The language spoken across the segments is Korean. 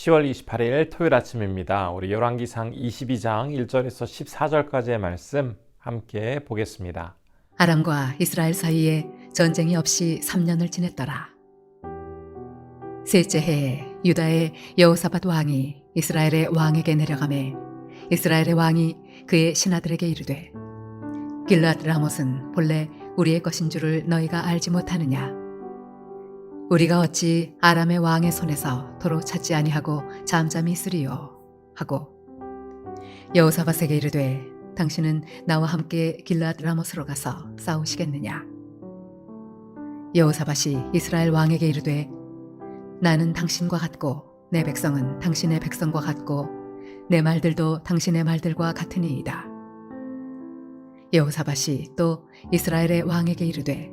10월 28일 토요일 아침입니다. 우리 열왕기상 22장 1절에서 14절까지의 말씀 함께 보겠습니다. 아람과 이스라엘 사이에 전쟁이 없이 3년을 지냈더라. 셋째 해에 유다의 여호사밧 왕이 이스라엘의 왕에게 내려가매 이스라엘의 왕이 그의 신하들에게 이르되 길르앗 라못은 본래 우리의 것인 줄을 너희가 알지 못하느냐? 우리가 어찌 아람의 왕의 손에서 도로 찾지 아니하고 잠잠히 있으리요? 하고 여호사밧에게 이르되 당신은 나와 함께 길르앗 라못으로 가서 싸우시겠느냐? 여호사밧이 이스라엘 왕에게 이르되 나는 당신과 같고 내 백성은 당신의 백성과 같고 내 말들도 당신의 말들과 같으니이다. 여호사밧이 또 이스라엘의 왕에게 이르되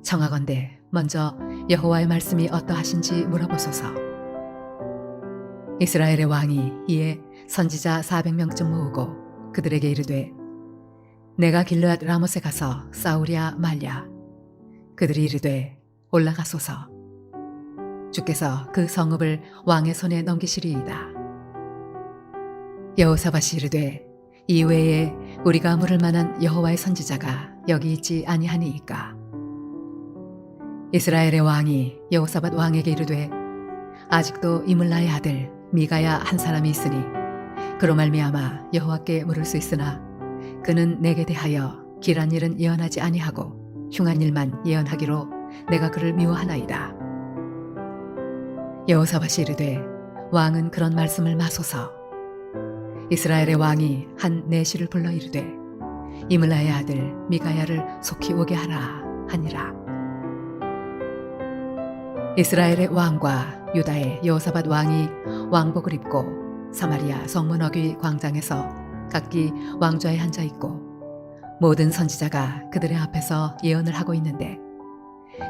청하건대 먼저 여호와의 말씀이 어떠하신지 물어보소서. 이스라엘의 왕이 이에 선지자 400명쯤 모으고 그들에게 이르되 내가 길르앗 라못에 가서 싸우랴 말랴. 그들이 이르되 올라가소서. 주께서 그 성읍을 왕의 손에 넘기시리이다. 여호사밧이 이르되 이외에 우리가 물을 만한 여호와의 선지자가 여기 있지 아니하니이까. 이스라엘의 왕이 여호사밧 왕에게 이르되 아직도 이물라의 아들 미가야 한 사람이 있으니 그로 말미암아 여호와께 물을 수 있으나 그는 내게 대하여 길한 일은 예언하지 아니하고 흉한 일만 예언하기로 내가 그를 미워하나이다. 여호사밧이 이르되 왕은 그런 말씀을 마소서. 이스라엘의 왕이 한 내시를 불러 이르되 이물라의 아들 미가야를 속히 오게 하라 하니라. 이스라엘의 왕과 유다의 여호사밧 왕이 왕복을 입고 사마리아 성문 어귀 광장에서 각기 왕좌에 앉아 있고 모든 선지자가 그들의 앞에서 예언을 하고 있는데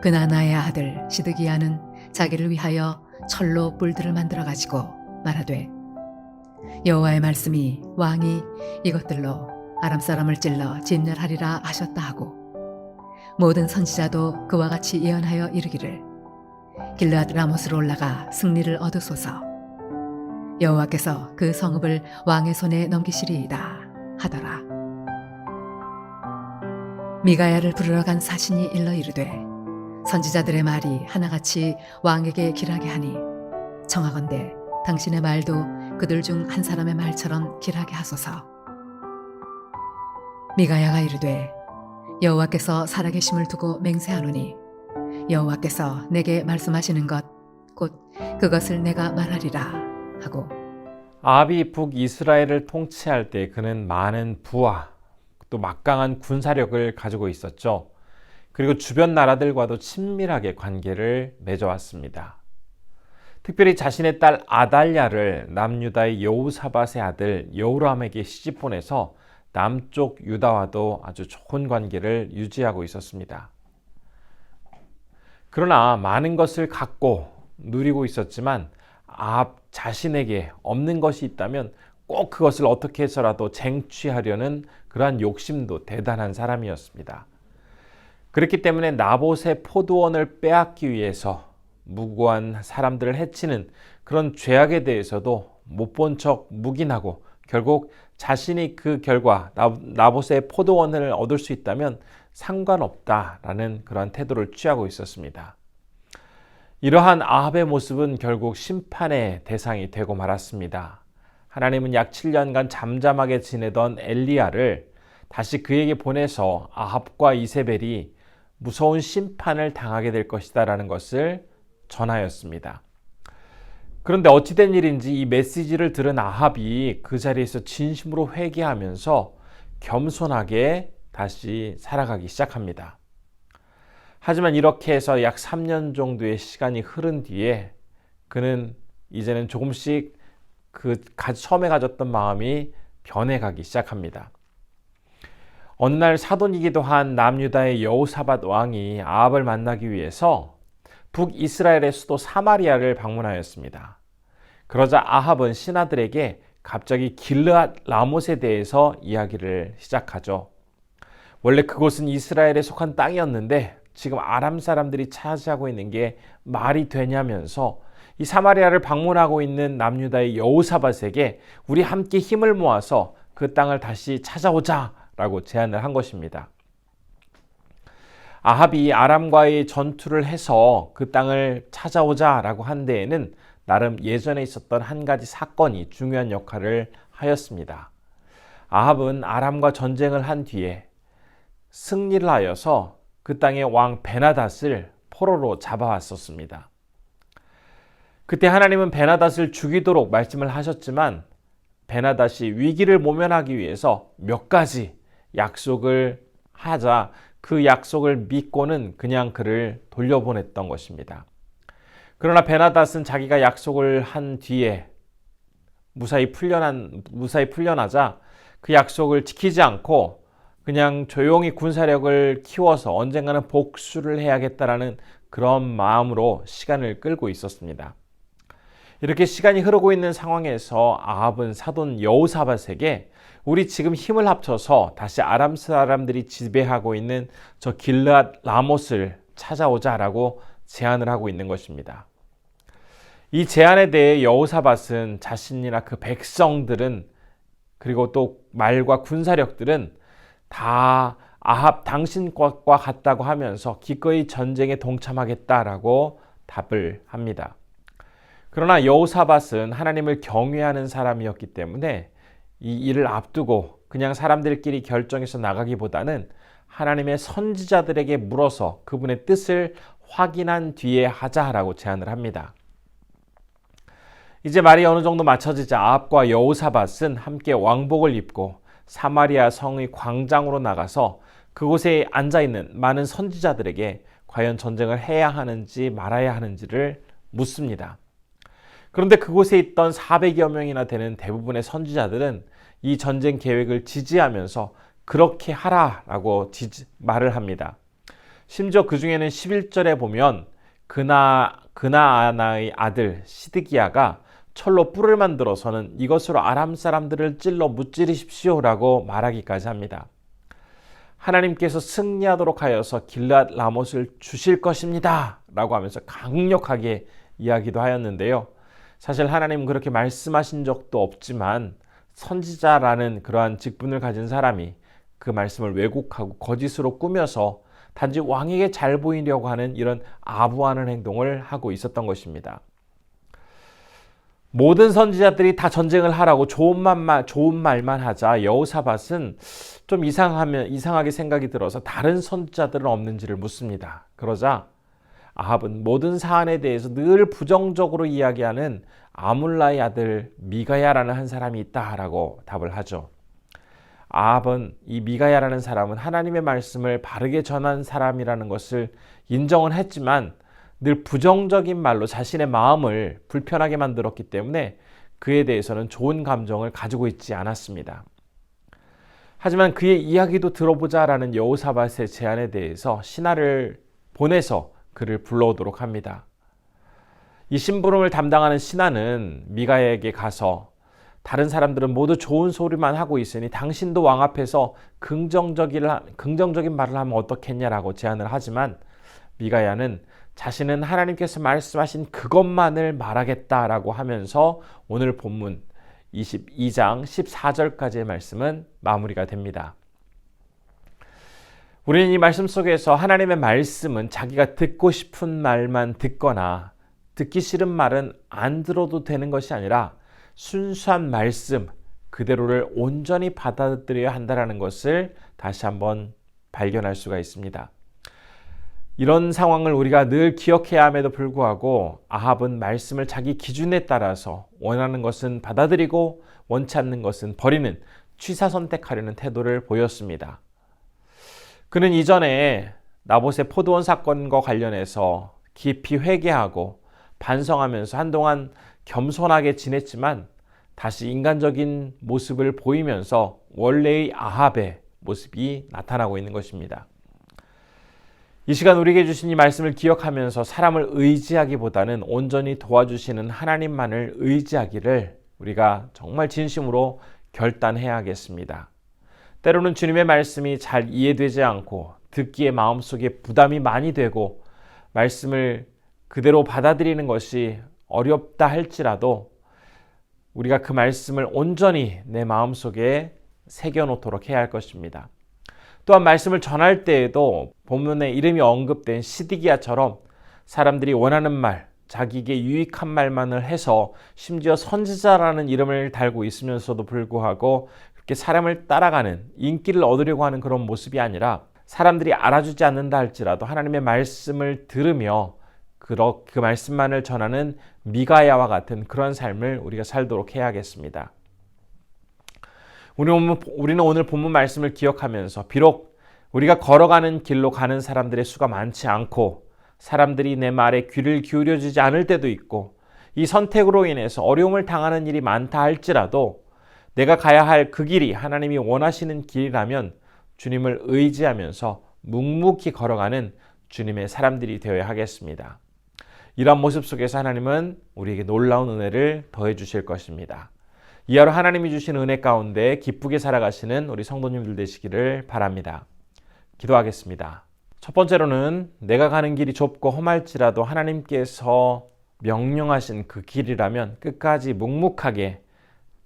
그나나의 아들 시드기야는 자기를 위하여 철로 뿔들을 만들어 가지고 말하되 여호와의 말씀이 왕이 이것들로 아람 사람을 찔러 진멸하리라 하셨다 하고 모든 선지자도 그와 같이 예언하여 이르기를 길르앗 라못으로 올라가 승리를 얻으소서. 여호와께서 그 성읍을 왕의 손에 넘기시리이다 하더라. 미가야를 부르러 간 사신이 일러 이르되 선지자들의 말이 하나같이 왕에게 길하게 하니 청하건대 당신의 말도 그들 중 한 사람의 말처럼 길하게 하소서. 미가야가 이르되 여호와께서 살아계심을 두고 맹세하노니 여호와께서 내게 말씀하시는 것 곧 그것을 내가 말하리라 하고 아합이 북이스라엘을 통치할 때 그는 많은 부와 또 막강한 군사력을 가지고 있었죠. 그리고 주변 나라들과도 친밀하게 관계를 맺어왔습니다. 특별히 자신의 딸 아달랴를 남유다의 여호사밧의 아들 여호람에게 시집 보내서 남쪽 유다와도 아주 좋은 관계를 유지하고 있었습니다. 그러나 많은 것을 갖고 누리고 있었지만 아합 자신에게 없는 것이 있다면 꼭 그것을 어떻게 해서라도 쟁취하려는 그러한 욕심도 대단한 사람이었습니다. 그렇기 때문에 나봇의 포도원을 빼앗기 위해서 무고한 사람들을 해치는 그런 죄악에 대해서도 못 본 척 묵인하고 결국 자신이 그 결과 나봇의 포도원을 얻을 수 있다면 상관없다라는 그런 태도를 취하고 있었습니다. 이러한 아합의 모습은 결국 심판의 대상이 되고 말았습니다. 하나님은 약 7년간 잠잠하게 지내던 엘리야를 다시 그에게 보내서 아합과 이세벨이 무서운 심판을 당하게 될 것이다 라는 것을 전하였습니다. 그런데 어찌된 일인지 이 메시지를 들은 아합이 그 자리에서 진심으로 회개하면서 겸손하게 다시 살아가기 시작합니다. 하지만 이렇게 해서 약 3년 정도의 시간이 흐른 뒤에 그는 이제는 조금씩 처음에 가졌던 마음이 변해가기 시작합니다. 어느 날 사돈이기도 한 남유다의 여호사밧 왕이 아합을 만나기 위해서 북이스라엘의 수도 사마리아를 방문하였습니다. 그러자 아합은 신하들에게 갑자기 길르앗 라못에 대해서 이야기를 시작하죠. 원래 그곳은 이스라엘에 속한 땅이었는데 지금 아람 사람들이 차지하고 있는 게 말이 되냐면서 이 사마리아를 방문하고 있는 남유다의 여호사밧에게 우리 함께 힘을 모아서 그 땅을 다시 찾아오자라고 제안을 한 것입니다. 아합이 아람과의 전투를 해서 그 땅을 찾아오자라고 한 데에는 나름 예전에 있었던 한 가지 사건이 중요한 역할을 하였습니다. 아합은 아람과 전쟁을 한 뒤에 승리를 하여서 그 땅의 왕 베나닷을 포로로 잡아왔었습니다. 그때 하나님은 베나닷을 죽이도록 말씀을 하셨지만 베나닷이 위기를 모면하기 위해서 몇 가지 약속을 하자 그 약속을 믿고는 그냥 그를 돌려보냈던 것입니다. 그러나 베나닷은 자기가 약속을 한 뒤에 무사히 풀려나자 그 약속을 지키지 않고 그냥 조용히 군사력을 키워서 언젠가는 복수를 해야겠다라는 그런 마음으로 시간을 끌고 있었습니다. 이렇게 시간이 흐르고 있는 상황에서 아합은 사돈 여호사밧에게 우리 지금 힘을 합쳐서 다시 아람 사람들이 지배하고 있는 저 길르앗 라못을 찾아오자라고 제안을 하고 있는 것입니다. 이 제안에 대해 여호사밧은 자신이나 그 백성들은 그리고 또 말과 군사력들은 다 아합 당신 것과 같다고 하면서 기꺼이 전쟁에 동참하겠다라고 답을 합니다. 그러나 여호사밧은 하나님을 경외하는 사람이었기 때문에 이 일을 앞두고 그냥 사람들끼리 결정해서 나가기보다는 하나님의 선지자들에게 물어서 그분의 뜻을 확인한 뒤에 하자라고 제안을 합니다. 이제 말이 어느 정도 맞춰지자 아합과 여호사밧은 함께 왕복을 입고 사마리아 성의 광장으로 나가서 그곳에 앉아있는 많은 선지자들에게 과연 전쟁을 해야 하는지 말아야 하는지를 묻습니다. 그런데 그곳에 있던 400여 명이나 되는 대부분의 선지자들은 이 전쟁 계획을 지지하면서 그렇게 하라라고 말을 합니다. 심지어 그 중에는 11절에 보면 그나아나의 아들 시드기야가 철로 뿔을 만들어서는 이것으로 아람 사람들을 찔러 무찌르십시오라고 말하기까지 합니다. 하나님께서 승리하도록 하여서 길르앗 라못을 주실 것입니다 라고 하면서 강력하게 이야기도 하였는데요. 사실 하나님은 그렇게 말씀하신 적도 없지만 선지자라는 그러한 직분을 가진 사람이 그 말씀을 왜곡하고 거짓으로 꾸며서 단지 왕에게 잘 보이려고 하는 이런 아부하는 행동을 하고 있었던 것입니다. 모든 선지자들이 다 전쟁을 하라고 좋은 말만 하자 여호사밧은 좀 이상하게 생각이 들어서 다른 선지자들은 없는지를 묻습니다. 그러자 아합은 모든 사안에 대해서 늘 부정적으로 이야기하는 아물라의 아들 미가야라는 한 사람이 있다라고 답을 하죠. 아합은 이 미가야라는 사람은 하나님의 말씀을 바르게 전한 사람이라는 것을 인정은 했지만 늘 부정적인 말로 자신의 마음을 불편하게 만들었기 때문에 그에 대해서는 좋은 감정을 가지고 있지 않았습니다. 하지만 그의 이야기도 들어보자라는 여호사밧의 제안에 대해서 신하를 보내서 그를 불러오도록 합니다. 이 심부름을 담당하는 신하는 미가야에게 가서 다른 사람들은 모두 좋은 소리만 하고 있으니 당신도 왕 앞에서 긍정적인 말을 하면 어떻겠냐라고 제안을 하지만 미가야는 자신은 하나님께서 말씀하신 그것만을 말하겠다라고 하면서 오늘 본문 22장 14절까지의 말씀은 마무리가 됩니다. 우리는 이 말씀 속에서 하나님의 말씀은 자기가 듣고 싶은 말만 듣거나 듣기 싫은 말은 안 들어도 되는 것이 아니라 순수한 말씀 그대로를 온전히 받아들여야 한다는 것을 다시 한번 발견할 수가 있습니다. 이런 상황을 우리가 늘 기억해야 함에도 불구하고 아합은 말씀을 자기 기준에 따라서 원하는 것은 받아들이고 원치 않는 것은 버리는 취사 선택하려는 태도를 보였습니다. 그는 이전에 나봇의 포도원 사건과 관련해서 깊이 회개하고 반성하면서 한동안 겸손하게 지냈지만 다시 인간적인 모습을 보이면서 원래의 아합의 모습이 나타나고 있는 것입니다. 이 시간 우리에게 주신 이 말씀을 기억하면서 사람을 의지하기보다는 온전히 도와주시는 하나님만을 의지하기를 우리가 정말 진심으로 결단해야겠습니다. 때로는 주님의 말씀이 잘 이해되지 않고 듣기에 마음속에 부담이 많이 되고 말씀을 그대로 받아들이는 것이 어렵다 할지라도 우리가 그 말씀을 온전히 내 마음속에 새겨놓도록 해야 할 것입니다. 또한 말씀을 전할 때에도 본문에 이름이 언급된 시디기야처럼 사람들이 원하는 말, 자기에게 유익한 말만을 해서 심지어 선지자라는 이름을 달고 있으면서도 불구하고 그렇게 사람을 따라가는, 인기를 얻으려고 하는 그런 모습이 아니라 사람들이 알아주지 않는다 할지라도 하나님의 말씀을 들으며 그 말씀만을 전하는 미가야와 같은 그런 삶을 우리가 살도록 해야겠습니다. 우리는 오늘 본문 말씀을 기억하면서 비록 우리가 걸어가는 길로 가는 사람들의 수가 많지 않고 사람들이 내 말에 귀를 기울여 주지 않을 때도 있고 이 선택으로 인해서 어려움을 당하는 일이 많다 할지라도 내가 가야 할 그 길이 하나님이 원하시는 길이라면 주님을 의지하면서 묵묵히 걸어가는 주님의 사람들이 되어야 하겠습니다. 이러한 모습 속에서 하나님은 우리에게 놀라운 은혜를 더해 주실 것입니다. 이 하루 하나님이 주신 은혜 가운데 기쁘게 살아가시는 우리 성도님들 되시기를 바랍니다. 기도하겠습니다. 첫 번째로는 내가 가는 길이 좁고 험할지라도 하나님께서 명령하신 그 길이라면 끝까지 묵묵하게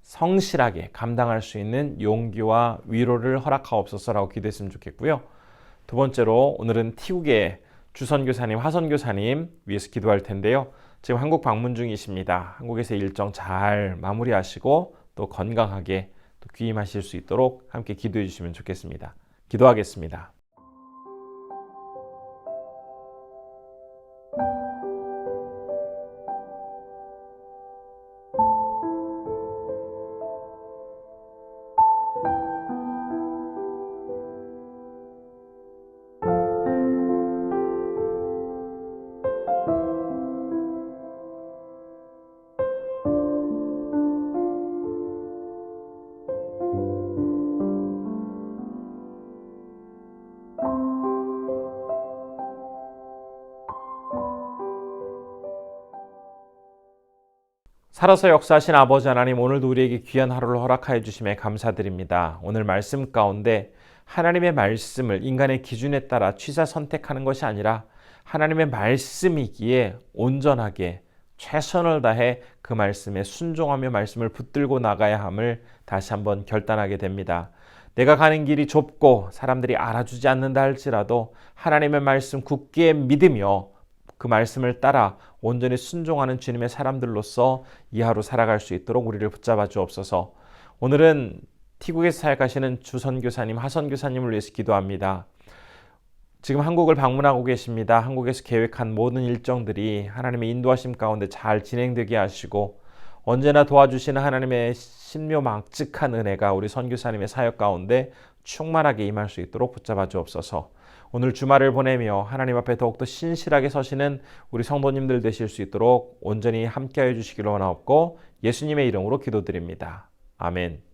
성실하게 감당할 수 있는 용기와 위로를 허락하옵소서라고 기도했으면 좋겠고요. 두 번째로 오늘은 티국의 주선교사님, 화선교사님 위해서 기도할 텐데요. 지금 한국 방문 중이십니다. 한국에서 일정 잘 마무리하시고 또 건강하게 또 귀임하실 수 있도록 함께 기도해 주시면 좋겠습니다. 기도하겠습니다. 살아서 역사하신 아버지 하나님, 오늘도 우리에게 귀한 하루를 허락하여 주심에 감사드립니다. 오늘 말씀 가운데 하나님의 말씀을 인간의 기준에 따라 취사 선택하는 것이 아니라 하나님의 말씀이기에 온전하게 최선을 다해 그 말씀에 순종하며 말씀을 붙들고 나가야 함을 다시 한번 결단하게 됩니다. 내가 가는 길이 좁고 사람들이 알아주지 않는다 할지라도 하나님의 말씀 굳게 믿으며 그 말씀을 따라 온전히 순종하는 주님의 사람들로서 이 하루 살아갈 수 있도록 우리를 붙잡아 주옵소서. 오늘은 티국에서 사역하시는 주선교사님, 하선교사님을 위해서 기도합니다. 지금 한국을 방문하고 계십니다. 한국에서 계획한 모든 일정들이 하나님의 인도하심 가운데 잘 진행되게 하시고 언제나 도와주시는 하나님의 신묘막측한 은혜가 우리 선교사님의 사역 가운데 충만하게 임할 수 있도록 붙잡아 주옵소서. 오늘 주말을 보내며 하나님 앞에 더욱더 신실하게 서시는 우리 성도님들 되실 수 있도록 온전히 함께하여 주시기를 원하옵고 예수님의 이름으로 기도드립니다. 아멘.